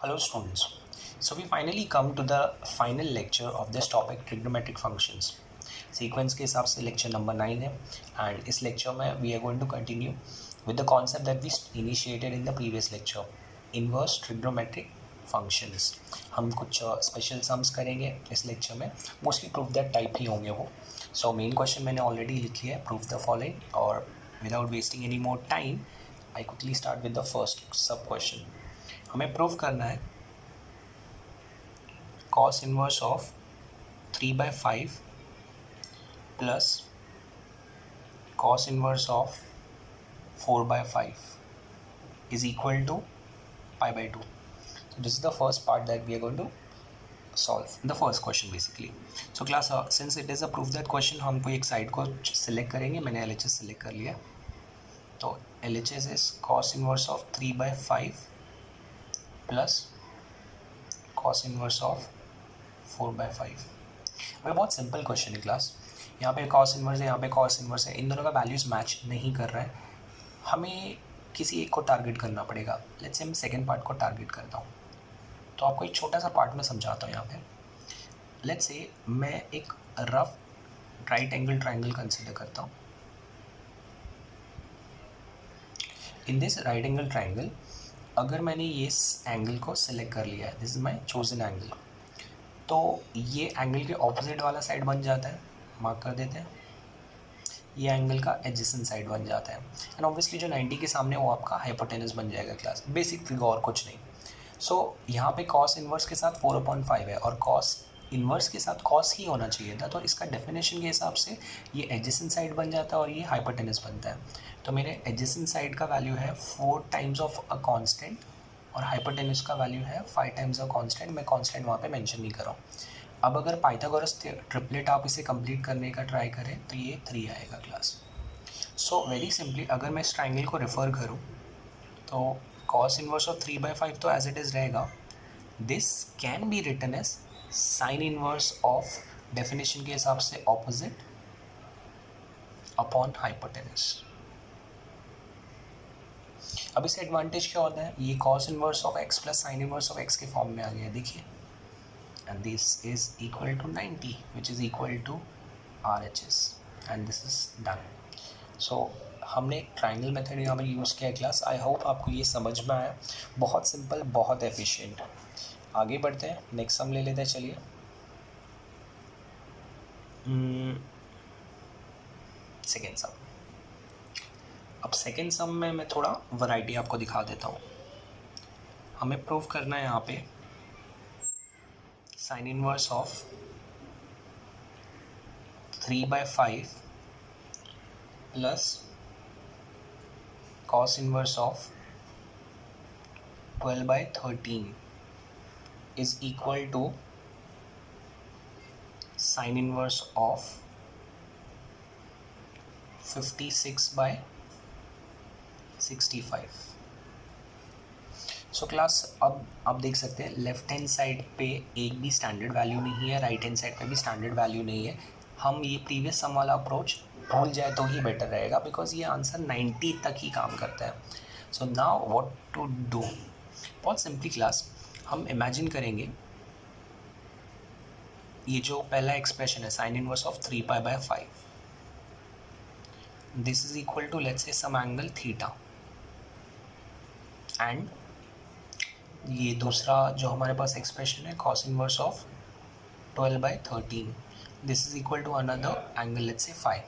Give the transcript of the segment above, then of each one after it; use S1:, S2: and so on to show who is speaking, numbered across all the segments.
S1: Hello students. So we finally come to the final lecture of this topic trigonometric functions. Sequence के हिसाब से lecture number 9 है and इस lecture में we are going to continue with the concept that we initiated in the previous lecture, inverse trigonometric functions. हम कुछ special sums करेंगे इस lecture में, mostly proof that type ही होंगे वो. So main question मैंने already लिख लिया है, prove the following, और without wasting any more time I quickly start with the first sub question. हमें प्रूव करना है cos inverse of 3/5 plus cos inverse of 4/5 is equal to pi/2. So this is the first part that we are going to solve, the first question basically. So class, since it is a proof that question, हम कोई एक side को select करेंगे. मैंने LHS select कर लिया. तो LHS is cos inverse of 3/5 plus cos inverse of 4/5. अभी बहुत सिंपल क्वेश्चन है क्लास. यहाँ पे cos इनवर्स है, यहाँ पे cos इनवर्स है, इन दोनों का वैल्यूज़ मैच नहीं कर रहा है. हमें किसी एक को टारगेट करना पड़ेगा. लेट्स से मैं सेकेंड पार्ट को टारगेट करता हूँ. तो आपको एक छोटा सा पार्ट में समझाता हूँ. यहाँ पे लेट्स से मैं एक rough right angle triangle consider करता हूँ. In this right angle triangle अगर मैंने ये इस एंगल को सिलेक्ट कर लिया है, this is my chosen angle, तो ये एंगल के ऑपोजिट वाला साइड बन जाता है. मार्क कर देते हैं. ये एंगल का एडजेसेंट साइड बन जाता है. एंड ऑब्वियसली जो 90 के सामने वो आपका हाइपोटेनस बन जाएगा क्लास. बेसिक फिगर और कुछ नहीं. सो यहाँ पे cos इनवर्स के साथ 4/5 है और cos इनवर्स के साथ cos ही होना चाहिए था. तो इसका डेफिनेशन के हिसाब से ये एडजेसेंट साइड बन जाता है और ये हाइपोटेनस बनता है. तो मेरे एडजेसेंट साइड का वैल्यू है 4 टाइम्स ऑफ अ कांस्टेंट और हाइपोटेनस का वैल्यू है 5 टाइम्स अ कांस्टेंट. मैं कांस्टेंट वहाँ पे मेंशन नहीं कर रहा हूँ. अब अगर पाइथागोरस ट्रिपलेट आप इसे कंप्लीट करने का ट्राई करें तो ये 3 आएगा क्लास. सो वेरी सिंपली अगर मैं इस ट्राइंगल को रेफर करूँ तो cos इनवर्स ऑफ 3/5 तो एज इट इज़ रहेगा. This can be written as sine inverse of, definition के हिसाब से ऑपोजिट अपॉन हाइपोटेनस. अब इससे एडवांटेज क्या होता है, ये cos inverse of x plus sine inverse of x के फॉर्म में आ गया. देखिए, and this is equal to 90 which is equal to RHS and this is done. So हमने एक ट्राइंगल मेथड यहाँ पर यूज़ किया क्लास. आई होप आपको ये समझ में आया. बहुत सिंपल, बहुत एफिशिएंट. आगे बढ़ते हैं, नेक्स्ट सम ले लेते हैं. चलिए, सेकेंड सम. अब सेकेंड सम में मैं थोड़ा वैरायटी आपको दिखा देता हूँ. हमें प्रूव करना है यहाँ पे sine inverse of 3/5 plus cos inverse of 12/13 is equal to sine inverse of 56/65. So class, अब आप देख सकते हैं लेफ्ट हैंड साइड पे एक भी स्टैंडर्ड वैल्यू नहीं है, राइट हैंड साइड पे भी स्टैंडर्ड वैल्यू नहीं है. हम ये प्रीवियस सम वाला अप्रोच भूल जाए तो ही बेटर रहेगा, बिकॉज ये आंसर 90 तक ही काम करता है. So now what to do. बहुत सिंपली क्लास, हम इमेजिन करेंगे ये जो पहला एक्सप्रेशन है sine inverse of 3π/5, this is equal to let's say some angle theta, and ये दूसरा जो हमारे पास एक्सप्रेशन है cos inverse of 12/13, this is equal to another angle let's say phi.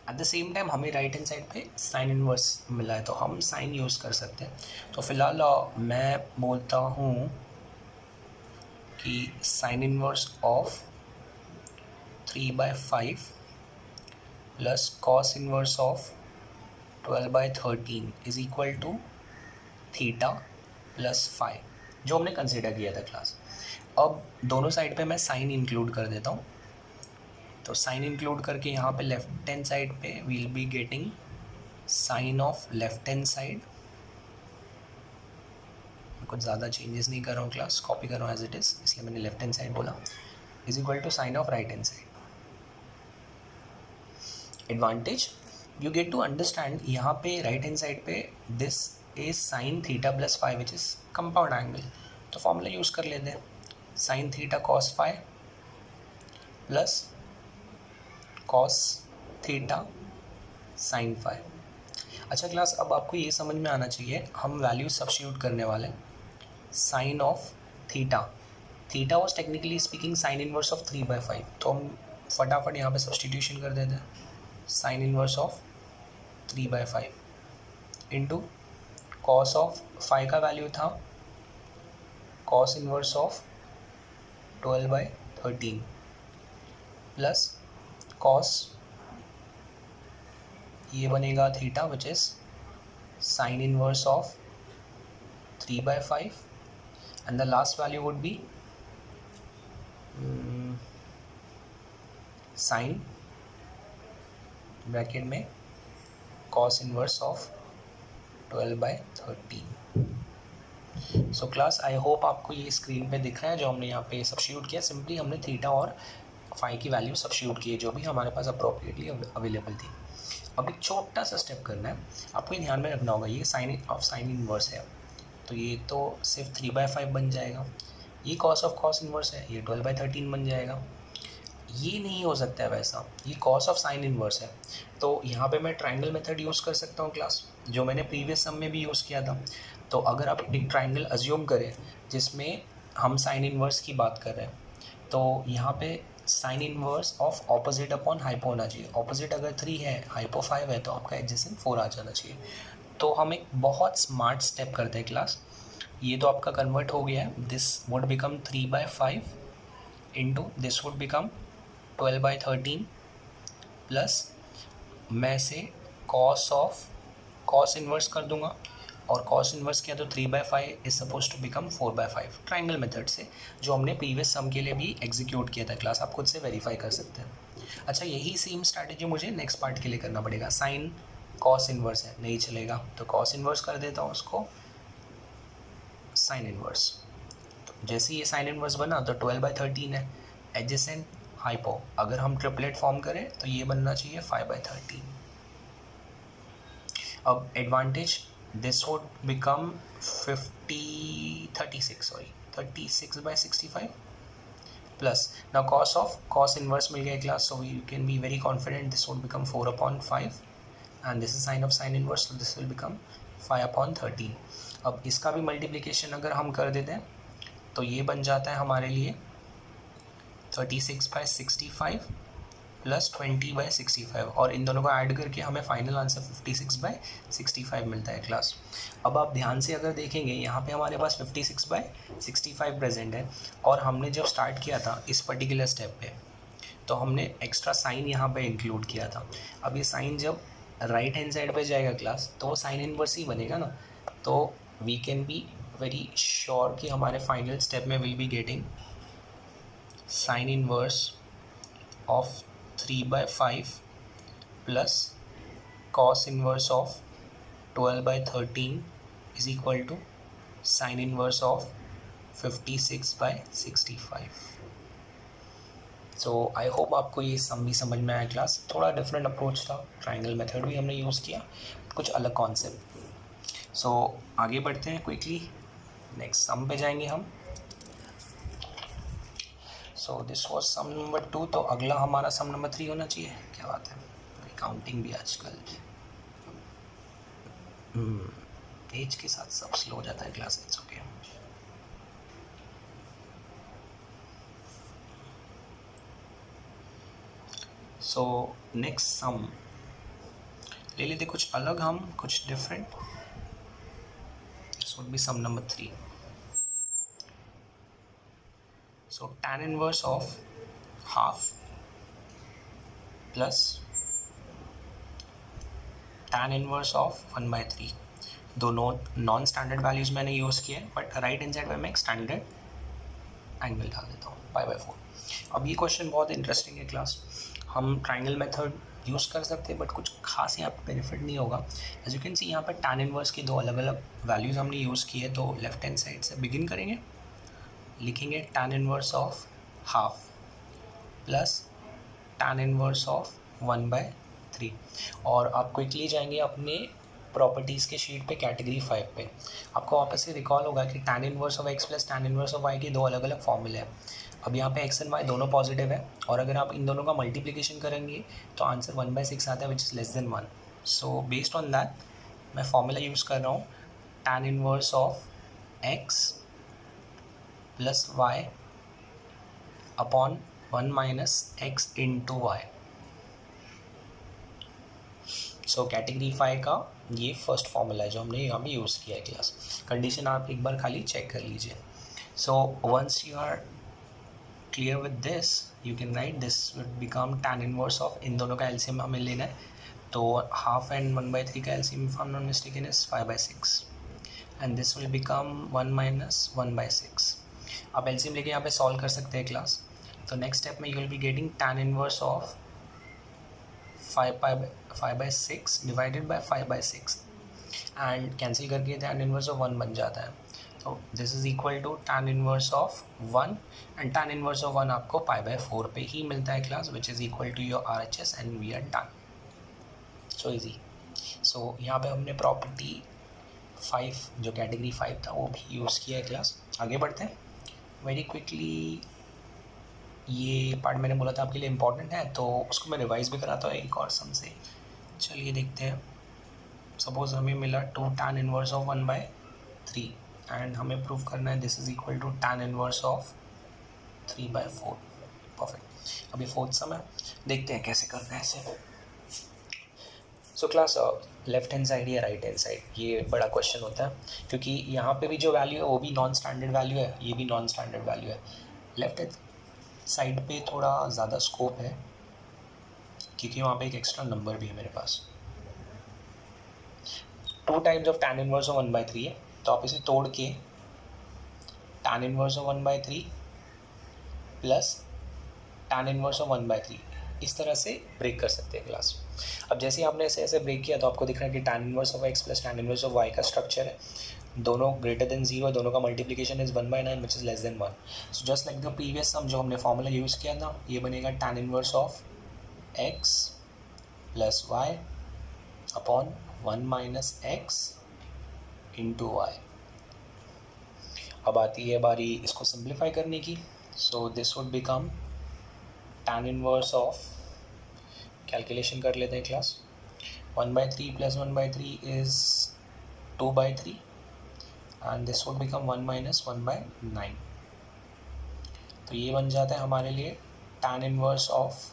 S1: Eight the same time हमें right hand side पे sine inverse मिला है तो हम साइन यूज़ कर सकते हैं. तो फिलहाल मैं बोलता हूँ कि sine inverse of 3/5 plus cos inverse of 12/13 is equal to theta plus phi, जो हमने कंसिडर किया था क्लास. अब दोनों साइड पे मैं साइन इंक्लूड कर देता हूँ. तो साइन इंक्लूड करके यहाँ पे लेफ्ट हैंड साइड पे we'll be getting sine of left hand side. कुछ ज़्यादा चेंजेस नहीं कर रहा हूँ क्लास, कॉपी कर रहा हूँ एज इट इज़, इसलिए मैंने लेफ्ट हैंड साइड बोला. Is equal to sine of right hand side. Advantage you get to understand, यहाँ पे राइट हैंड साइड पे this is sine theta plus five which is compound angle. तो formula use कर लेते हैं, sine theta cos five plus cos theta sine five. अच्छा class, अब आपको ये समझ में आना चाहिए, हम वैल्यू सब्स्टिट्यूट करने वाले हैं। Sine of theta, theta was technically speaking sine inverse of 3/5, तो हम फटाफट यहाँ पे सब्स्टिट्यूशन कर देते हैं। Sine inverse of 3/5 into cos of 5 का वैल्यू था cos inverse of 12/13 plus cos ये बनेगा theta which is sine inverse of 3/5 and the last value would be sine bracket में cos inverse of 12/13। So class, I hope आपको ये screen पे दिख रहा है जो हमने यहाँ पे सब्स्टिट्यूट किया। सिंपली हमने थीटा और फाई की वैल्यू सब्स्टिट्यूट की जो भी हमारे पास अप्रोप्रिएटली अवेलेबल थी। अब एक छोटा सा स्टेप करना है, आपको ये ध्यान में रखना होगा, ये साइन ऑफ साइन इनवर्स है, तो ये तो सिर्फ 3/5 बन जाएगा। ये कॉस ऑफ कॉस इनवर्स है, ये 12/13 बन जाएगा। ये नहीं हो सकता है वैसा, ये कॉस ऑफ साइन इनवर्स है, तो यहाँ पे मैं ट्रायंगल मेथड यूज़ कर सकता हूँ क्लास, जो मैंने प्रीवियस सम में भी यूज़ किया था। तो अगर आप एक ट्रायंगल अज्यूम करें जिसमें हम साइन इनवर्स की बात कर रहे हैं, तो यहाँ पे sine inverse of opposite upon hypo होना चाहिए। ऑपोजिट अगर 3 है, हाइपो 5 है, तो आपका एडजेसेंट 4 आ जाना चाहिए। तो हम एक बहुत स्मार्ट स्टेप करते हैं क्लास, ये तो आपका कन्वर्ट हो गया है, this would become 3/5 into this would become 12/13 plus मैं से कॉस ऑफ कॉस इन्वर्स कर दूंगा, और कॉस इन्वर्स किया तो 3/5 is suppose to become 4/5 triangle method से, जो हमने प्रीवियस सम के लिए भी एग्जीक्यूट किया था क्लास, आप खुद से वेरीफाई कर सकते हैं। अच्छा, यही सेम स्ट्रैटेजी मुझे नेक्स्ट पार्ट के लिए करना पड़ेगा। साइन कॉस इन्वर्स है, नहीं चलेगा, तो कॉस इन्वर्स कर देता हूँ उसको साइन इन्वर्स। तो जैसे ये साइन इन्वर्स बना तो 12/13 है, एडजेसेंट हाइपो, अगर हम ट्रिपलेट फॉर्म करें तो ये बनना चाहिए 5/13। अब advantage, this would become 36/65 plus now cos of cos inverse मिल गया class, so you can be very confident this would become 4/5 and this is sine of sine inverse, so this will become 5/13। अब इसका भी multiplication अगर हम कर देते हैं तो ये बन जाता है हमारे लिए 36/65 प्लस 20/65, और इन दोनों को ऐड करके हमें फाइनल आंसर 56/65 मिलता है क्लास। अब आप ध्यान से अगर देखेंगे, यहाँ पे हमारे पास 56/65 प्रेजेंट है, और हमने जब स्टार्ट किया था इस पर्टिकुलर स्टेप पे, तो हमने एक्स्ट्रा साइन यहाँ पे इंक्लूड किया था। अब ये साइन जब राइट हैंड साइड पे जाएगा क्लास, तो वो साइन इनवर्स ही बनेगा ना, तो we can be very sure कि हमारे फाइनल स्टेप में will be getting sine inverse of 3/5 plus cos inverse of 12/13 is equal to sin inverse of 56/65। So I hope आपको ये सम भी समझ में आया क्लास। थोड़ा डिफरेंट अप्रोच था, ट्रायंगल मेथड भी हमने यूज़ किया, कुछ अलग कॉन्सेप्ट। सो आगे बढ़ते हैं क्विकली, नेक्स्ट सम पे जाएंगे हम। So this was sum number 2, तो अगला हमारा सम नंबर 3 होना चाहिए। क्या बात है, काउंटिंग भी आजकल एज के साथ सब स्लो हो जाता है class, it's okay. So next sum ले लेते कुछ अलग, हम कुछ different. This would be sum number 3। So tan inverse of half plus tan inverse of 1/3, दोनों नॉन स्टैंडर्ड वैल्यूज़ मैंने यूज़ किए, बट राइट हैंड साइड में मैं एक स्टैंडर्ड एंगल डाल देता हूँ π/4। अब ये क्वेश्चन बहुत इंटरेस्टिंग है क्लास, हम ट्राइंगल मेथड यूज़ कर सकते हैं, बट कुछ खास यहाँ पे बेनिफिट नहीं होगा। एज यू कैन सी यहाँ पर tan इनवर्स की दो अलग अलग वैल्यूज़ हमने यूज़ की है, तो लेफ्ट हैंड साइड से बिगिन करेंगे, लिखेंगे tan inverse of half plus tan inverse of 1/3, और आप क्विकली जाएंगे अपने प्रॉपर्टीज़ के शीट पे कैटेगरी 5 पे आपको वापस से रिकॉल होगा कि tan inverse of x plus tan inverse of y के दो अलग अलग फॉर्मूले हैं। अब यहाँ पे x एंड y दोनों पॉजिटिव है और अगर आप इन दोनों का मल्टीप्लिकेशन करेंगे तो आंसर 1/6 आता है which is less than 1। So based on that मैं फॉर्मूला यूज़ कर रहा हूँ tan inverse of x plus y upon 1 minus x into y। So category 5 का ये फर्स्ट फॉर्मूला है जो हमने यहाँ पे यूज़ किया है क्लास। कंडीशन आप एक बार खाली चेक कर लीजिए। So once you are clear with this you can write this will become tan inverse of, इन दोनों का एलसीएम हमें लेना है तो हाफ एंड 1/3 का LCM if I am not mistaken is 5/6 and this will become 1 minus 1/6। आप LCM लेके यहाँ पे सॉल्व कर सकते हैं क्लास। तो नेक्स्ट स्टेप में you will be getting tan inverse of 5/6 divided by 5/6 and cancel करके tan इनवर्स ऑफ 1 बन जाता है। तो this is equal to tan inverse of 1 and tan inverse of 1 आपको π/4 पे ही मिलता है class which is equal to your RHS and we are done. So easy. So यहाँ पे हमने प्रॉपर्टी 5 जो कैटेगरी 5 था वो भी यूज़ किया है क्लास। आगे बढ़ते हैं वेरी क्विकली। ये पार्ट मैंने बोला था आपके लिए इम्पॉर्टेंट है तो उसको मैं रिवाइज भी कराता हूँ एक और सम से। चलिए देखते हैं। सपोज हमें मिला 2 tan इनवर्स ऑफ 1/3 एंड हमें प्रूव करना है this is equal to tan inverse of 3/4। Perfect. अभी फोर्थ सम है, देखते हैं कैसे करना है इसे। So class left hand side या राइट हैंड साइड, ये बड़ा क्वेश्चन होता है क्योंकि यहाँ पे भी जो वैल्यू है वो भी नॉन स्टैंडर्ड वैल्यू है, ये भी नॉन स्टैंडर्ड वैल्यू है। लेफ्ट हैंड साइड पे थोड़ा ज़्यादा स्कोप है क्योंकि वहाँ पे एक एक्स्ट्रा नंबर भी है मेरे पास। 2 times of tan inverse of 1/3 है तो आप इसे तोड़ के tan inverse of 1/3 plus tan inverse of 1/3 इस तरह से ब्रेक कर सकते हैं क्लास। अब जैसे ही आपने ऐसे ऐसे ब्रेक किया तो आपको दिख रहा है कि tan inverse of x plus tan inverse of y का स्ट्रक्चर है, दोनों ग्रेटर देन 0, दोनों का multiplication is 1/9 which is less than 1। So just like the previous sum जो हमने फॉर्मूला यूज़ किया था ये बनेगा tan inverse of x plus y upon 1 minus x into y। अब आती है बारी इसको सिंप्लीफाई करने की। So this would become tan inverse of, calculation कर लेते हैं class, 1/3 plus 1/3 is 2/3 and this would become 1 minus 1/9। तो ये बन जाता है हमारे लिए tan inverse of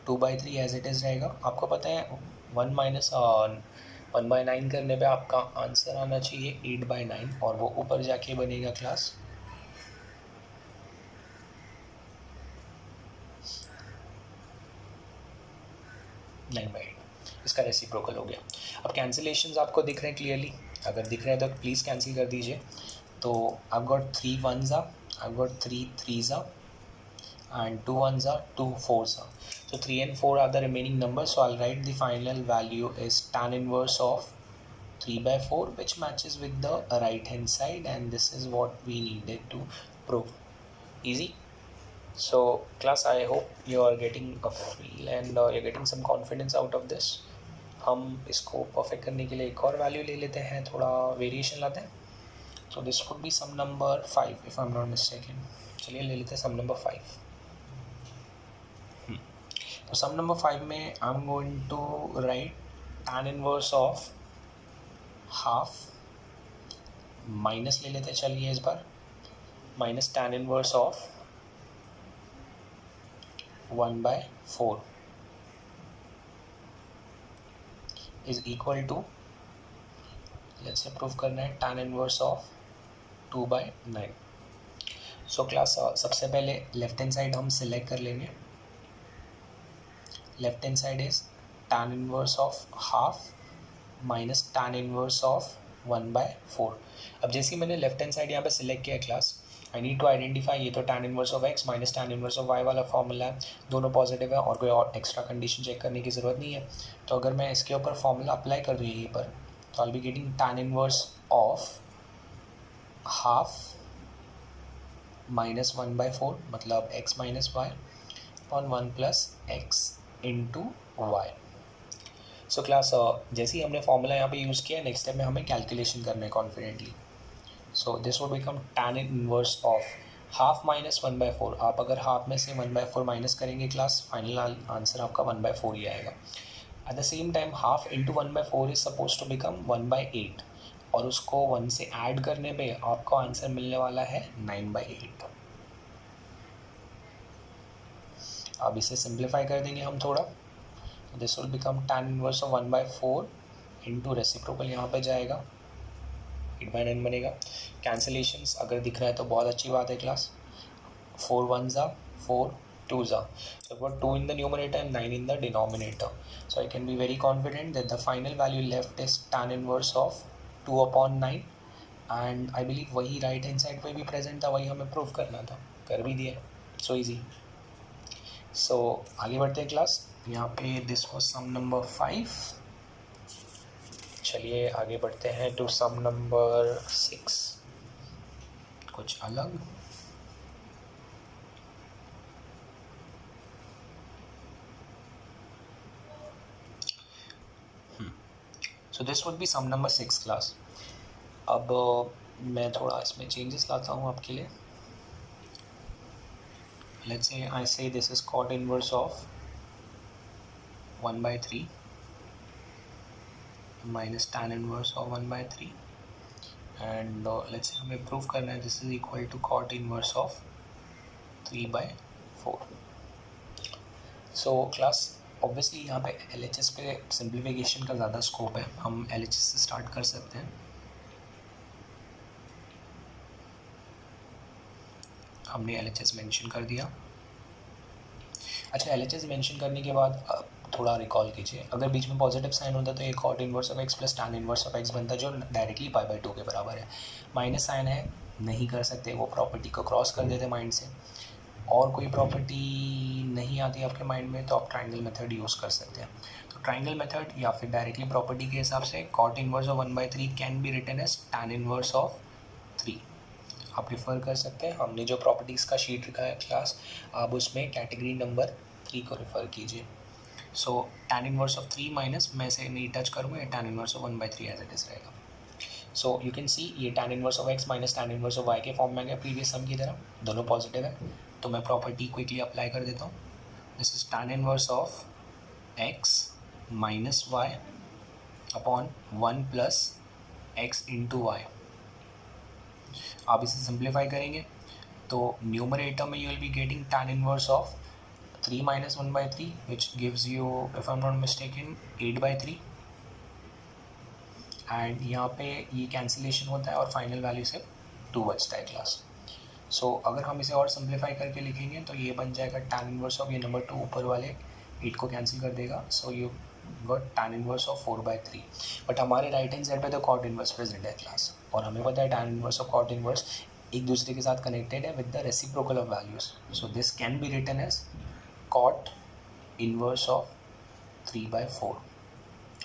S1: 2/3 as it is रहेगा। आपको पता है 1 माइनस 1/9 करने पे आपका आंसर आना चाहिए 8/9 और वो ऊपर जाके बनेगा क्लास 9/8। इसका रेसिप्रोकल हो गया। अब कैंसिलेशंस आपको दिख रहे हैं क्लियरली, अगर दिख रहे हैं तो प्लीज़ कैंसिल कर दीजिए। तो I've got 3 1s are, I've got 3 3s are and 2 1s are, 2 4s are. So 3 and 4 are the remaining numbers, so I'll write the final value is tan inverse of 3/4 which matches with the right hand side and this is what we needed to prove. Easy. So class, I hope you are getting a feel and you're getting some confidence out of this. हम इसको perfect करने के लिए एक और value ले लेते हैं, थोड़ा वेरिएशन लाते हैं। So this would be sum number 5 if I'm not mistaken. चलिए ले लेते हैं sum number 5। तो sum number 5 में I'm going to write tan inverse of half minus ले लेते हैं, चलिए इस बार minus tan inverse of 1/4 is equal to, let's say prove करना है tan inverse of 2/9। सो क्लास सबसे पहले लेफ्ट हैंड साइड हम सिलेक्ट कर लेंगे। Left hand side is tan inverse of half minus tan inverse of 1/4। अब जैसे ही मैंने लेफ्ट हैंड साइड यहाँ पे सिलेक्ट किया class, I need to identify, ये तो tan inverse of x minus tan inverse of y वाला फॉर्मूला है, दोनों पॉजिटिव है और कोई और एक्स्ट्रा कंडीशन चेक करने की ज़रूरत नहीं है। तो अगर मैं इसके ऊपर फॉर्मूला अप्लाई कर रही हूँ यहीं पर, तो I will be getting tan inverse of half minus 1/4 मतलब x minus y upon 1 plus x into y. So class जैसे ही हमने फॉर्मूला यहाँ पे यूज़ किया, नेक्स्ट स्टेप में हमें कैलकुलेशन करना है confidently. So this would become tan inverse of half minus 1/4. आप अगर हाफ में से 1/4 माइनस करेंगे क्लास, फाइनल आंसर आपका 1/4 ही आएगा. At the same time half into 1/4 is suppose to become 1/8, और उसको 1 से ऐड करने पे आपको आंसर मिलने वाला है 9/8. अब इसे सिंप्लीफाई कर देंगे हम थोड़ा. This will become tan inverse of 1/4 into reciprocal यहाँ पे जाएगा, 8/9 बनेगा. कैंसिलेशंस अगर दिख रहा है तो बहुत अच्छी बात है class. 4 1s are 4 2s are. So I've got 2 in the numerator and 9 in the denominator. So I can be very confident that the final value left is tan inverse of 2/9. And I believe वही right hand side पे भी present था, वही हमें prove करना था, कर भी दिया. सो इजी. सो आगे बढ़ते हैं क्लास. यहाँ पे दिस वाज सम नंबर 5. चलिए आगे बढ़ते हैं टू सम नंबर 6, कुछ अलग. So this would be sum number 6 class. अब मैं थोड़ा इसमें चेंजेस लाता हूँ आपके लिए. Let's say I say this is cot inverse of 1/3 minus tan inverse of 1/3, and let's say हमें प्रूव करना है this is equal to cot inverse of 3/4. So class obviously यहाँ पे LHS पे सिंप्लीफिकेशन का ज़्यादा स्कोप है. हम LHS से स्टार्ट कर सकते हैं. हमने LHS मेंशन कर दिया. अच्छा, LHS मेंशन करने के बाद थोड़ा रिकॉल कीजिए, अगर बीच में पॉजिटिव साइन होता तो ये cot inverse of x plus tan inverse of x बनता, जो डायरेक्टली π/2 के बराबर है. माइनस साइन है, नहीं कर सकते, वो प्रॉपर्टी को क्रॉस कर देते माइंड से. और कोई प्रॉपर्टी नहीं आती आपके माइंड में तो आप ट्राइंगल मेथड यूज़ कर सकते हैं. तो ट्राइंगल मेथड या फिर डायरेक्टली प्रॉपर्टी के हिसाब से cot inverse of 1/3 can be written as tan inverse of 3. आप रिफ़र कर सकते हैं. हमने जो प्रॉपर्टीज़ का शीट रखा है क्लास, आप उसमें कैटेगरी नंबर 3 को रेफ़र कीजिए. So tan inverse of 3 minus, मैं से नहीं टच करूँगा, tan inverse of 1/3 as it is रहेगा. सो यू कैन सी ये tan inverse of x minus tan inverse of y के फॉर्म में आ गया प्रीवियस सम की तरह, दोनों पॉजिटिव है. तो मैं प्रॉपर्टी क्विकली अप्लाई कर देता हूँ. This is tan inverse of x minus y upon 1 plus x into y. आप इसे सिंप्लीफाई करेंगे तो न्यूमरेटर में you will be getting tan inverse of 3 minus 1/3 which gives you, if I'm not mistaken, 8/3. And यहाँ पे ये cancellation होता है और फाइनल वैल्यू से 2 बचता है क्लास. सो अगर हम इसे और सिंप्लीफाई करके लिखेंगे तो ये बन जाएगा tan इनवर्स ऑफ, ये नंबर 2 ऊपर वाले 8 को कैंसिल कर देगा. So you got tan inverse of 4/3. But हमारे राइट हैंड साइड पे तो cot इनवर्स प्रेजेंट है क्लास, और हमें पता है tan inverse of cot inverse एक दूसरे के साथ कनेक्टेड है with the reciprocal of values. So this can be written as cot inverse of 3/4,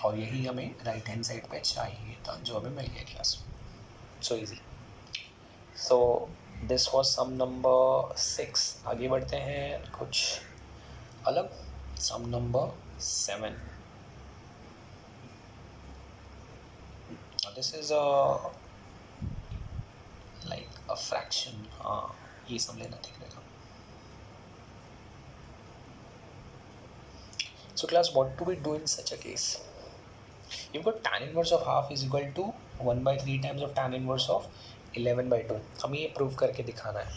S1: और यही हमें राइट हैंड साइड पे चाहिए था, जो हमें मिल गया class. So easy. So this was sum number 6. आगे बढ़ते हैं कुछ अलग. Sum number 7. This is like a fraction. हाँ, ये सब लेना ठीक रहेगा. So class, what do we do in such a case? You've got tan inverse of half is equal to 1/3 times of tan inverse of 11/2. हमें ये prove करके दिखाना है.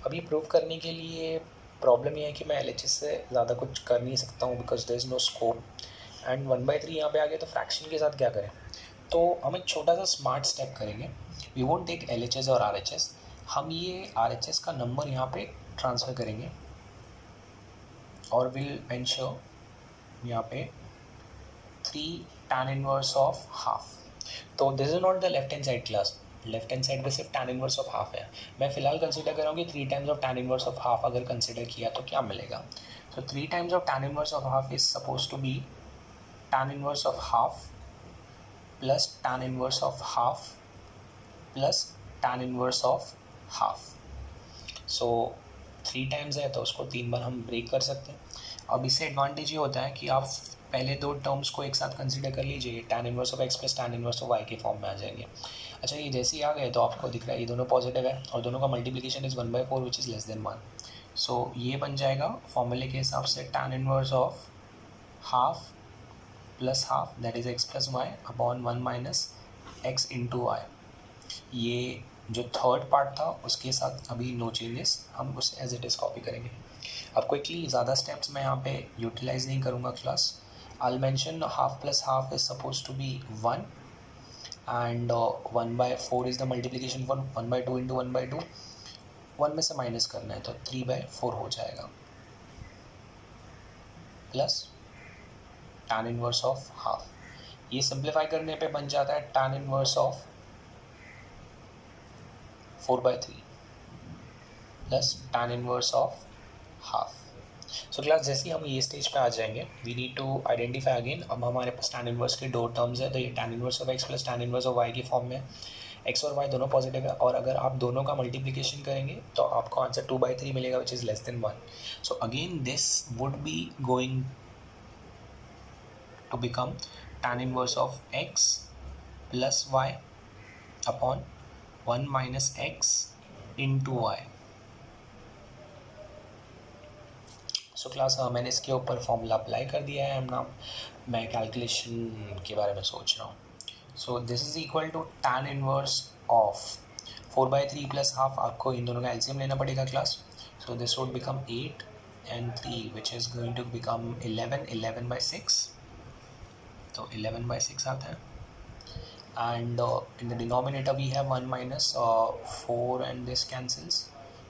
S1: अब ये प्रूव करने के लिए प्रॉब्लम ये है कि मैं LHS से ज़्यादा कुछ कर नहीं सकता हूँ because there is no scope. And 1/3 यहाँ पे आ गया तो फ्रैक्शन के साथ क्या करें. तो हम एक छोटा सा स्मार्ट स्टेप करेंगे. वी वोंट टेक LHS और RHS. हम ये RHS का नंबर यहाँ पे ट्रांसफ़र करेंगे और विल मेंशन यहाँ पे 3 tan इनवर्स ऑफ हाफ. तो this is not the left hand side class. Left hand side पे सिर्फ tan इनवर्स ऑफ हाफ है. मैं फिलहाल कंसिडर कर रहा हूँ कि 3 times of tan inverse of half अगर कंसिडर किया तो क्या मिलेगा. So 3 times of tan inverse of half is suppose to be tan inverse of half plus tan inverse of half plus tan inverse of half. So 3 times है तो उसको 3 बार हम break कर सकते हैं. अब इससे एडवांटेज ये होता है कि आप पहले दो टर्म्स को एक साथ कंसीडर कर लीजिए, tan inverse of x plus tan inverse of y के फॉर्म में आ जाएंगे। अच्छा, ये जैसे ही आ गए तो आपको दिख रहा है ये दोनों पॉजिटिव है और दोनों का multiplication is 1/4 which is less than 1। So ये बन जाएगा फॉर्मूले के हिसाब से tan inverse of half plus half that is x plus y upon 1 minus x into y. ये जो थर्ड पार्ट था उसके साथ अभी नो चेंजेस, हम उसे एज इट इज़ कॉपी करेंगे। अब क्विकली ज़्यादा स्टेप्स मैं यहाँ पे यूटिलाइज नहीं करूँगा class. I'll mention half plus half is supposed to be 1 and 1/4 is the multiplication for 1/2 into 1/2। 1 में से माइनस करना है तो 3/4 हो जाएगा plus tan inverse of half. ये सिंप्लीफाई करने पे बन जाता है tan inverse of 4/3 plus tan inverse of half. So class जैसे ही हम ये स्टेज पे आ जाएंगे we need to identify again. अब हमारे पास tan इनवर्स के दो टर्म्स है, तो ये tan inverse of x plus tan inverse of y की फॉर्म में। x और y दोनों पॉजिटिव है और अगर आप दोनों का मल्टीप्लिकेशन करेंगे तो आपको आंसर 2/3 मिलेगा which is less than 1। So again this would be going to become tan inverse of x plus y upon 1 minus x into y। So class मैंने इसके ऊपर फॉर्मूला अप्लाई कर दिया है। मैं कैलकुलेशन के बारे में सोच रहा हूँ। So this is equal to tan inverse of 4/3 plus half. आपको इन दोनों का एलसीएम लेना पड़ेगा class. So this would become 8 and 3 which is going to become 11/6। तो 11/6 आता है and in the denominator we have 1 minus 4 and this cancels,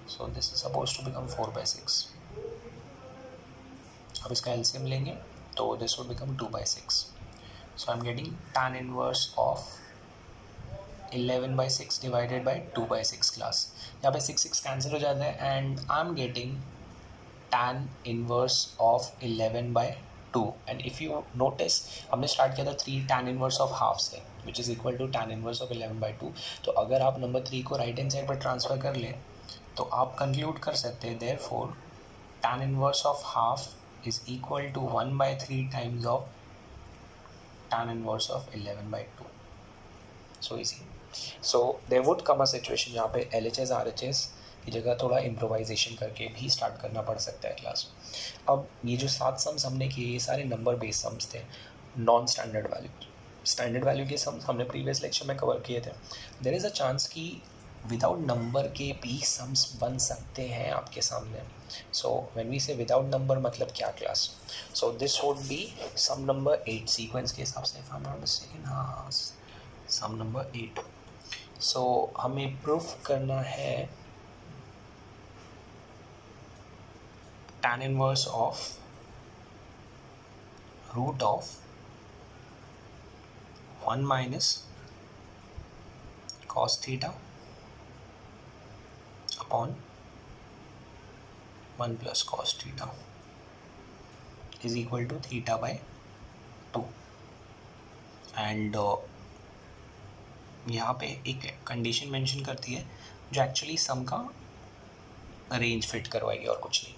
S1: so this is supposed to become 4/6। अब इसका एलसीएम लेंगे तो this would become 2/6। So I am getting tan inverse of 11/6 divided by 2/6 class. यहाँ पे 6 cancel हो जाता है and I am getting tan inverse of 11/2। And if you notice हमने स्टार्ट किया था 3 tan इनवर्स ऑफ हाफ से which is equal to tan inverse of 11/2। तो अगर आप नंबर 3 को राइट हैंड साइड पर ट्रांसफ़र कर लें तो आप कंक्लूड कर सकते हैं therefore tan inverse of half is equal to 1/3 times of tan inverse of 11/2। So easy। So there would come a situation जहाँ पे LHS RHS की जगह थोड़ा इम्प्रोवाइजेशन करके भी स्टार्ट करना पड़ सकता है क्लास। अब ये जो 7 सम्स हमने किए ये सारे नंबर बेस्ड सम्स थे, non standard value. Standard value के सम्स हमने प्रीवियस लेक्चर में कवर किए थे। देयर इज़ अ चांस कि विदाउट नंबर के भी सम्स बन सकते हैं आपके सामने। So when we say without number मतलब क्या class? So this would be sum number 8 sequence के हिसाब से, if I am not mistaken, हाँ सम नंबर 8। सो हमें प्रूफ करना है tan inverse of root of 1 minus cos theta upon 1 plus cos theta is equal to θ/2। And यहाँ पे एक कंडीशन मेंशन करती है जो एक्चुअली सम का रेंज फिट करवाएगी और कुछ नहीं।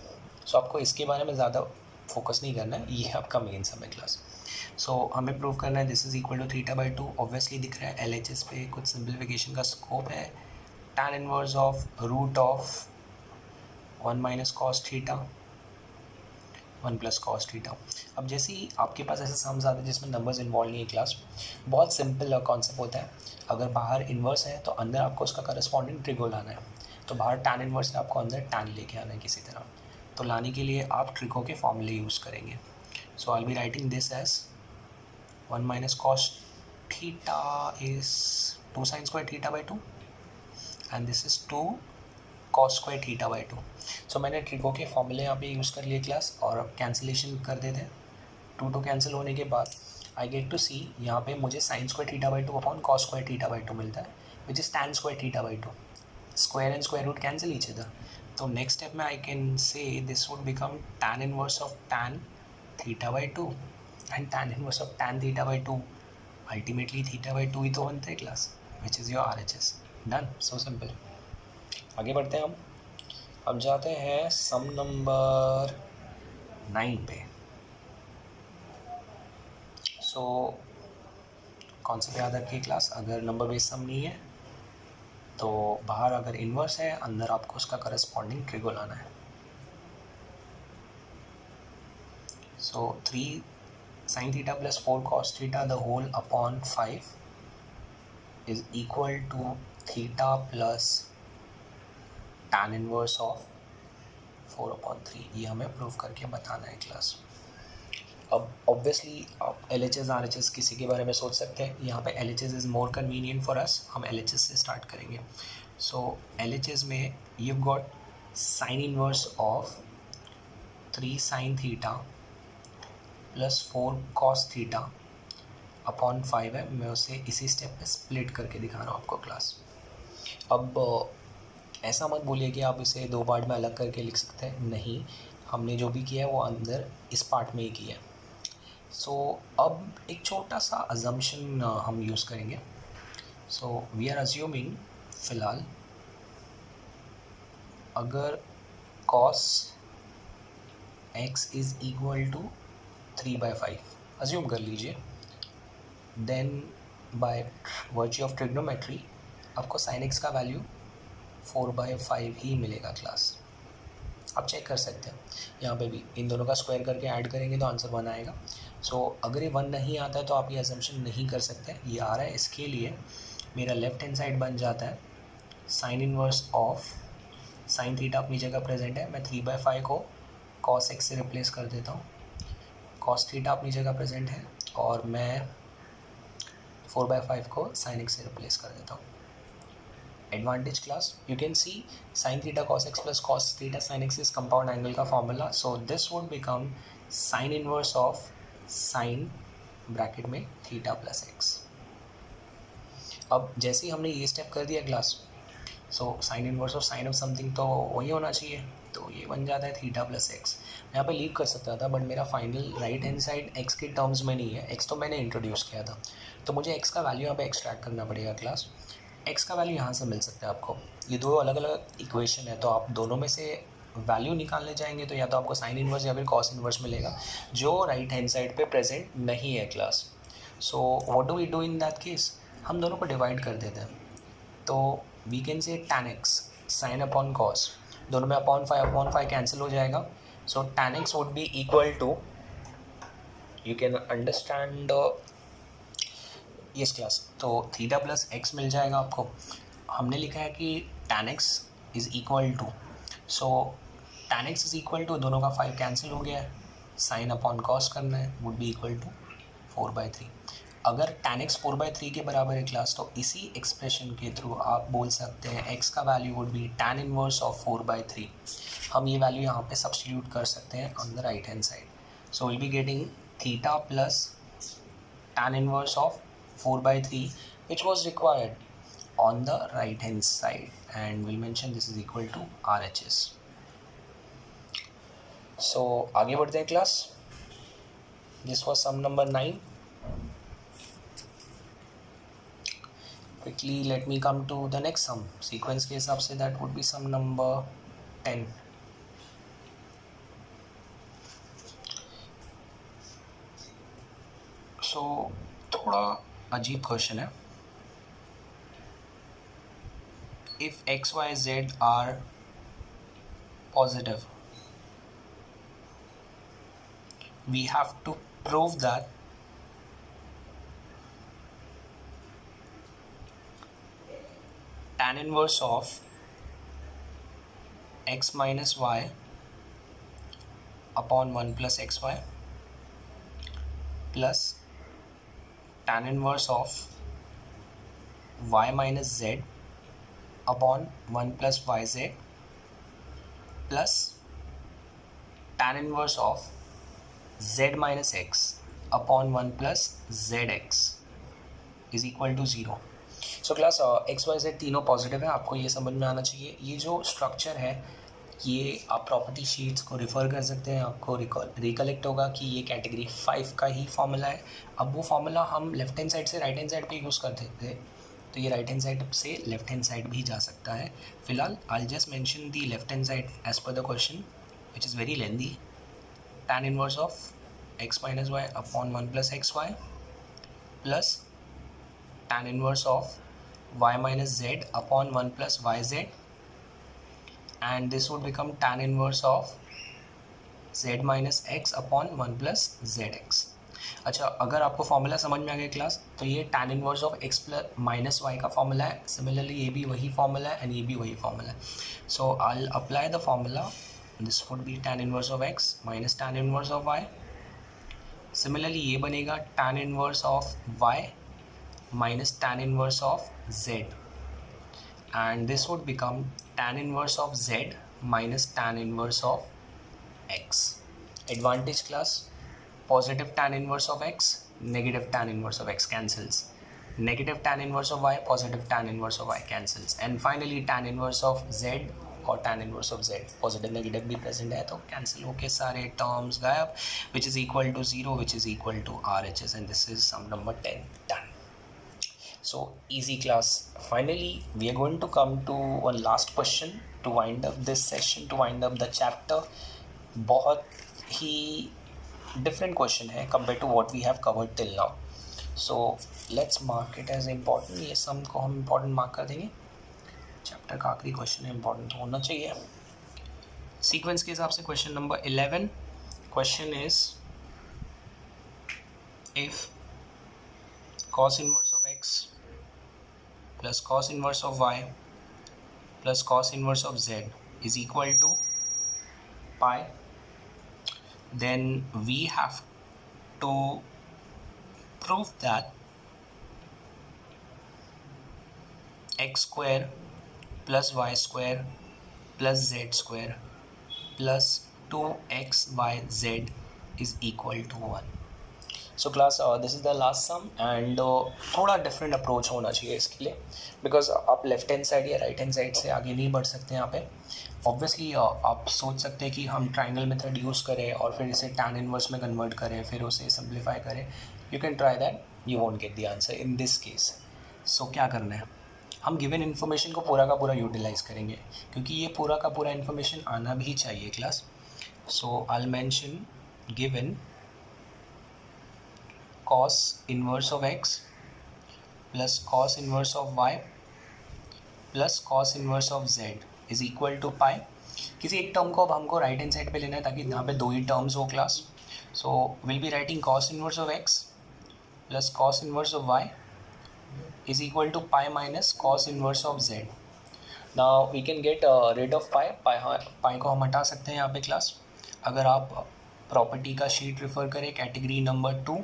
S1: सो आपको इसके बारे में ज़्यादा फोकस नहीं करना है, ये आपका मेन सम है क्लास। सो हमें प्रूव करना है this is equal to θ/2। Obviously दिख रहा है LHS पे कुछ सिंप्लीफिकेशन का स्कोप है। tan inverse of root of 1 minus cos theta 1 plus cos theta. अब जैसे ही आपके पास ऐसे सम्स आते हैं जिसमें नंबर्स इन्वॉल्व नहीं है क्लास, बहुत सिंपल कॉन्सेप्ट होता है। अगर बाहर इन्वर्स है तो अंदर आपको उसका करस्पॉन्डिंग ट्रिगो लाना है। तो बाहर tan इन्वर्स है, आपको अंदर tan लेके आना है किसी तरह। तो लाने के लिए आप ट्रिगो के फॉर्मूले यूज़ करेंगे। So I will be writing this as 1 minus cos theta is 2 sin square θ/2 and this is 2 cos square θ/2। सो मैंने ट्रिगो के फॉर्मूले यहाँ पे यूज़ कर लिए क्लास और कैंसिलेशन कर देते हैं। 2 कैंसिल होने के बाद आई गेट टू सी यहाँ पे मुझे sin square θ/2 upon cos square θ/2 मिलता है which is tan square θ/2। Square and square root cancel each other. तो नेक्स्ट स्टेप में I can say this would become tan inverse of tan θ/2 and tan inverse of tan θ/2 ultimately θ/2 ही तो बनता है class which is your RHS। Done, so simple. आगे बढ़ते हैं हम। अब जाते हैं सम नंबर 9 पे। सो कॉन्सेप्ट याद रखिए क्लास, अगर नंबर बेस सम नहीं है तो बाहर अगर इन्वर्स है, अंदर आपको उसका करस्पॉन्डिंग ट्रिगो लाना है। सो 3 sin theta plus 4 cos theta the whole upon 5 is equal to theta plus tan inverse of 4/3। ये हमें प्रूव करके बताना है क्लास। अब ऑब्वियसली आप LHS RHS किसी के बारे में सोच सकते हैं, यहाँ पे LHS is more convenient for us, हम LHS से स्टार्ट करेंगे। सो LHS में you got sign inverse of 3 sin theta plus 4 cos theta upon 5 है। मैं उसे इसी स्टेप पे स्प्लिट करके दिखा रहा हूँ आपको क्लास। अब ऐसा मत बोलिए कि आप इसे 2 पार्ट में अलग करके लिख सकते हैं, नहीं, हमने जो भी किया है वो अंदर इस पार्ट में ही किया है। सो अब एक छोटा सा अजम्पशन हम यूज़ करेंगे। सो वी आर अज्यूमिंग फ़िलहाल अगर cos x is equal to 3/5 assume कर लीजिए, then by virtue of trigonometry आपको sin x का वैल्यू 4/5 ही मिलेगा क्लास। आप चेक कर सकते हैं, यहाँ पे भी इन दोनों का स्क्वायर करके ऐड करेंगे तो आंसर 1 आएगा। सो अगर ये 1 नहीं आता है तो आप ये असम्पशन नहीं कर सकते, ये आ रहा है, इसके लिए मेरा लेफ्ट हैंड साइड बन जाता है sine inverse of sine theta अपनी जगह प्रेजेंट है, मैं 3/5 को cos x से रिप्लेस कर देता हूँ, cos थीटा अपनी जगह प्रेजेंट है और मैं 4/5 को sin x से रिप्लेस कर देता हूँ। Advantage class, you can see sin theta cos x plus cos theta sin x is compound angle का formula. So this would become sine inverse of sine bracket में थीटा प्लस x। अब जैसे ही हमने ये स्टेप कर दिया class, so sine inverse of sine of something तो वही होना चाहिए, तो ये बन जाता है थीटा प्लस x। मैं यहाँ पे लीव कर सकता था बट मेरा final right hand side x के टर्म्स में नहीं है, x तो मैंने इंट्रोड्यूस किया था, तो मुझे x का वैल्यू यहाँ पे एक्सट्रैक्ट करना पड़ेगा क्लास। x का वैल्यू यहाँ से मिल सकता है आपको, ये दो अलग अलग इक्वेशन है, तो आप दोनों में से वैल्यू निकालने जाएंगे तो या तो आपको साइन इनवर्स या फिर कॉस इनवर्स मिलेगा, जो राइट हैंड साइड पे प्रेजेंट नहीं है class. So what do we do in that case, हम दोनों को डिवाइड कर देते हैं, तो we can say tan x sine upon cos, दोनों में अपॉन 5 कैंसिल हो जाएगा। So tan x would be equal to, you can understand yes class, तो थीटा प्लस x मिल जाएगा आपको। हमने लिखा है कि tan x is equal to, so tan x is equal to, दोनों का 5 कैंसिल हो गया है, साइन अपॉन कॉस करना है, वुड बी इक्वल टू 4/3। अगर tan x 4/3 के बराबर है क्लास, तो इसी एक्सप्रेशन के थ्रू आप बोल सकते हैं x का value would be tan inverse of 4/3। हम ये वैल्यू यहाँ पे सब्स्टिट्यूट कर सकते हैं on the right hand side. So will be getting theta plus tan inverse of 4/3 which was required on the right hand side, and we'll mention this is equal to RHS. So आगे बढ़ते हैं class, this was sum number 9. Quickly let me come to the next sum, sequence के हिसाब से that would be sum number 10. So थोड़ा अजीब question है, if x y z are positive we have to prove that tan inverse of x minus y upon 1 plus xy plus tan inverse of y minus z upon 1 plus yz plus tan inverse of z minus x upon 1 plus zx is equal to 0. सो class x y z तीनों positive है, आपको ये समझ में आना चाहिए। ये जो स्ट्रक्चर है ये आप प्रॉपर्टी शीट्स को रिफ़र कर सकते हैं, आपको रिकलेक्ट होगा कि ये कैटेगरी 5 का ही फॉर्मूला है। अब वो फॉर्मूला हम लेफ्ट हैंड साइड से राइट हैंड साइड पे यूज़ करते थे, तो ये राइट हैंड साइड से लेफ्ट हैंड साइड भी जा सकता है। फिलहाल I just mention the left hand side as per the question which is very lengthy. tan inverse of x minus y upon 1 plus x y plus tan inverse of y minus z upon 1 plus yz, and this would become tan inverse of z minus x upon 1 plus zx। अच्छा, अगर आपको formula समझ में आ गया class, तो ये tan inverse of x plus minus y का फॉर्मूला है। सिमिलरली ये भी वही फॉर्मूला है एंड ये भी वही फॉर्मूला है। So I will apply the formula, this would be tan inverse of x minus tan inverse of y। Similarly ये बनेगा tan inverse of y minus tan inverse of z, and this would become tan inverse of z minus tan inverse of x। Advantage class, positive tan inverse of x, negative tan inverse of x cancels, negative tan inverse of y, positive tan inverse of y cancels, and finally tan inverse of z और tan inverse of z positive negative भी present है तो cancel होके सारे terms गायब, which is equal to 0, which is equal to RHS, and this is sum number 10 done. So easy class. Finally we are going to come to one last question to wind up this session, to wind up the chapter. बहुत ही different question है compared to what we have covered till now. So let's mark it as important. ये sum को हम important mark कर देंगे। Chapter का आखिरी question है, important तो होना चाहिए। सीक्वेंस के हिसाब से question number 11, question is if cos inverse of x plus cos inverse of y plus cos inverse of z is equal to pi, then we have to prove that x square plus y square plus z square plus 2xyz is equal to 1. So class, this is the last sum, and थोड़ा different approach होना चाहिए इसके लिए, because आप left hand side या right hand side से आगे नहीं बढ़ सकते यहाँ पे। ऑब्वियसली आप सोच सकते हैं कि हम ट्राइंगल मेथड यूज़ करें और फिर इसे tan इनवर्स में कन्वर्ट करें, फिर उसे सिंप्लीफाई करें। You can try that, you won't get the answer in this case. So क्या करना है, हम गिवन इन्फॉर्मेशन को पूरा का पूरा यूटिलाइज़ करेंगे, क्योंकि ये पूरा का पूरा इन्फॉर्मेशन आना भी चाहिए class. So I will mention given cos inverse of x plus cos inverse of y plus cos inverse of z is equal to pi। किसी एक टर्म को अब हमको राइट हैंड साइड पे लेना है ताकि यहाँ पे दो ही टर्म्स हो class. So will be writing cos inverse of x plus cos inverse of y is equal to pi minus cos inverse of z। Now we can get rid of pi को हम हटा सकते हैं यहाँ पे class. अगर आप property का शीट रेफर करें कैटेगरी नंबर 2,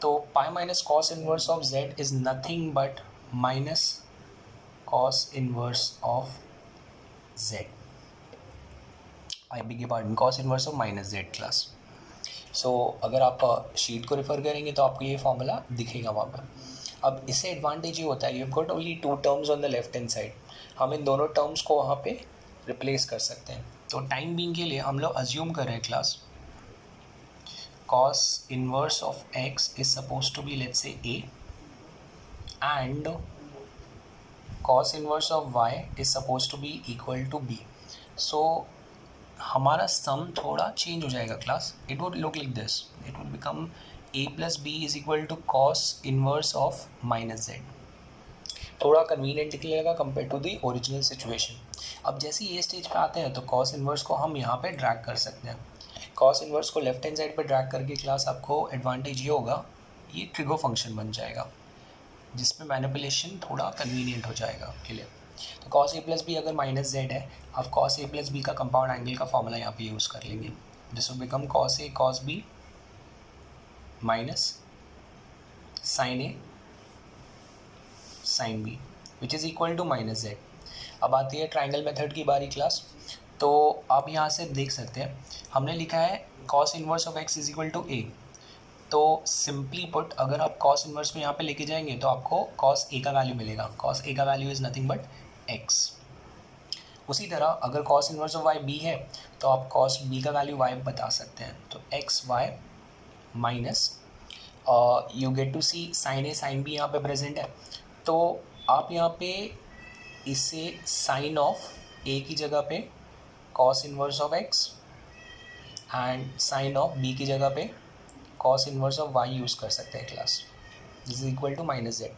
S1: तो pi minus cos inverse of z is nothing but minus cos inverse of z। I beg pardon, cos inverse of minus z class. So अगर आप शीट को refer करेंगे तो आपको ये फॉर्मूला दिखेगा वहाँ पर। अब इससे एडवांटेज ये होता है, you have got only 2 terms on the left hand side, हम इन दोनों टर्म्स को वहाँ पे रिप्लेस कर सकते हैं। तो टाइम बीइंग के लिए हम लोग अज्यूम कर रहे हैं class cos inverse of x is supposed to be, let's say, a, and cos inverse of y is supposed to be equal to b. So हमारा सम थोड़ा चेंज हो जाएगा class. It would look like this, it would become a plus b is equal to cos inverse of minus z। थोड़ा convenient निकलेगा compare to the original situation. अब जैसे ये stage पे आते हैं तो cos इनवर्स को हम यहाँ पे ड्रैग कर सकते हैं। cos इनवर्स को लेफ्ट हैंड साइड पे ड्रैग करके क्लास आपको एडवांटेज ये होगा, ये ट्रिगो फंक्शन बन जाएगा जिसमें मैनिपुलेशन थोड़ा कन्वीनियंट हो जाएगा आपके लिए। तो cos a प्लस बी अगर माइनस z है, आप cos a प्लस बी का कंपाउंड एंगल का फॉर्मूला यहाँ पे यूज़ कर लेंगे। This will become cos a cos b minus sin a sin b which is equal to minus z। अब आती है ट्राइंगल मेथड की बारी क्लास। तो आप यहाँ से देख सकते हैं हमने लिखा है cos inverse of x is equal to a। तो सिंपली पुट अगर आप cos इनवर्स में यहाँ पे लेके जाएंगे तो आपको cos a का वैल्यू मिलेगा। cos a का value is nothing but x। उसी तरह अगर cos inverse of y b है तो आप cos b का वैल्यू y बता सकते हैं। तो x y minus you get to see sine a sine b यहाँ पे प्रेजेंट है, तो आप यहाँ पे इसे साइन ऑफ a की जगह पे cos inverse of x and sine of b की जगह पे cos inverse of y use कर सकते हैं class. This is equal to minus z.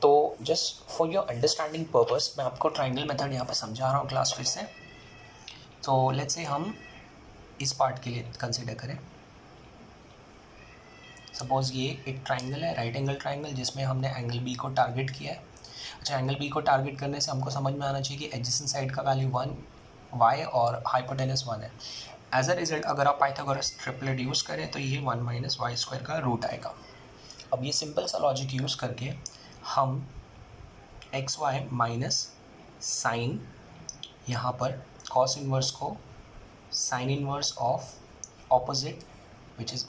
S1: तो just for your understanding purpose मैं आपको ट्राइंगल मेथड यहाँ पे समझा रहा हूँ क्लास फिर से। तो लेट्स से हम इस पार्ट के लिए कंसिडर करें। सपोज ये एक ट्राइंगल है, राइट एंगल ट्राइंगल, जिसमें हमने एंगल बी को टारगेट किया है। अच्छा, एंगल बी को टारगेट करने से हमको समझ में आना चाहिए कि एडजेसेंट साइड का वैल्यू 1 y और हाइपोटेनस 1 है। एज अ रिजल्ट अगर आप पाइथागोरस ट्रिपलेट यूज़ करें तो ये 1 माइनस वाई स्क्वायर का रूट आएगा। अब ये सिंपल सा लॉजिक यूज़ करके हम एक्स वाई माइनस साइन, यहाँ पर कॉस इन्वर्स को sine inverse of opposite which is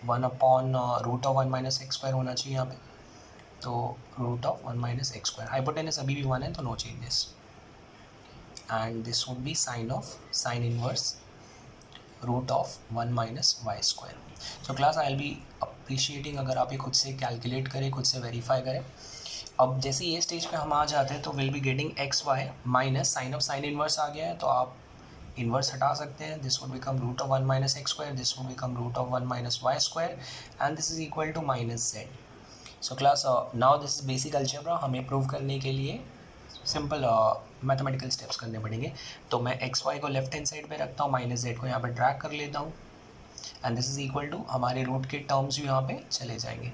S1: one upon root of 1 minus x square होना चाहिए यहाँ पे। तो root of 1 minus x square, hypotenuse अभी भी 1 है तो no changes, and this would be sine of sine inverse root of 1 minus y square. So class I will be appreciating अगर आप ये खुद से कैलकुलेट करें, खुद से वेरीफाई करें। अब जैसे ये स्टेज पे हम आ जाते हैं तो will be getting x y minus sine of sine inverse आ गया है, तो आप इन्वर्स हटा सकते हैं। This would become root of 1 minus x square, this would become root of 1 minus y square, and this is equal to minus z. So class now this is basic algebra. हमें prove करने के लिए simple mathematical steps करने पड़ेंगे। तो मैं x Y को left hand side पे रखता हूँ, माइनस जेड को यहाँ पर ड्रैग कर लेता हूँ, and this is equal to हमारे रूट के टर्म्स भी यहाँ पे चले जाएंगे,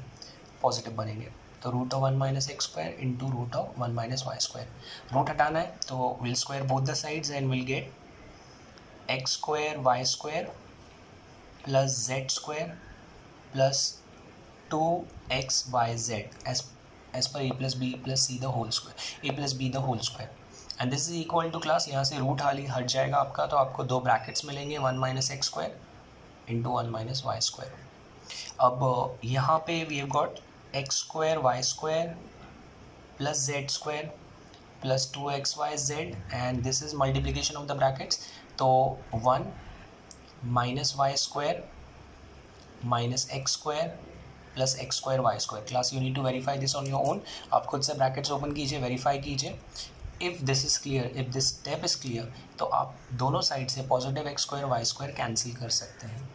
S1: पॉजिटिव बनेंगे। तो root of 1 minus x square into root of 1 minus y square. Root हटाना है तो will square both the sides and will get x square y square plus z square plus 2xyz as per a plus b plus c the whole square, a plus b the whole square, and this is equal to class यहाँ से root हाली हट जाएगा आपका, तो आपको दो brackets मिलेंगे 1 minus x square into 1 minus y square. अब यहाँ पे we have got x square y square plus z square plus 2xyz, and this is multiplication of the brackets. तो 1 minus y square minus x square plus x square y square. Class you need to verify this on your own. आप खुद से brackets open कीजिए, verify कीजिए। If this is clear, if this step is clear, तो आप दोनों side से positive x square y square cancel कर सकते हैं।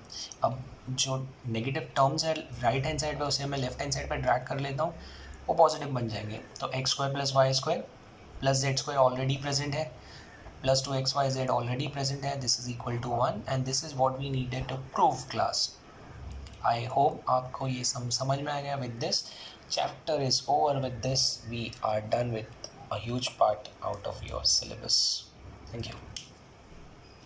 S1: अब जो नेगेटिव टर्म्स है राइट हैंड साइड पे, उसे मैं लेफ्ट हैंड साइड पे ड्रैग कर लेता हूँ, वो पॉजिटिव बन जाएंगे। तो x square plus y square plus z square already present है, प्लस 2xyz ऑलरेडी प्रेजेंट है, this is equal to 1, and this is what we needed to prove class. I hope आपको ये समझ में आ गया। With this chapter is over, with this we are done with a huge part out of your syllabus. Thank you.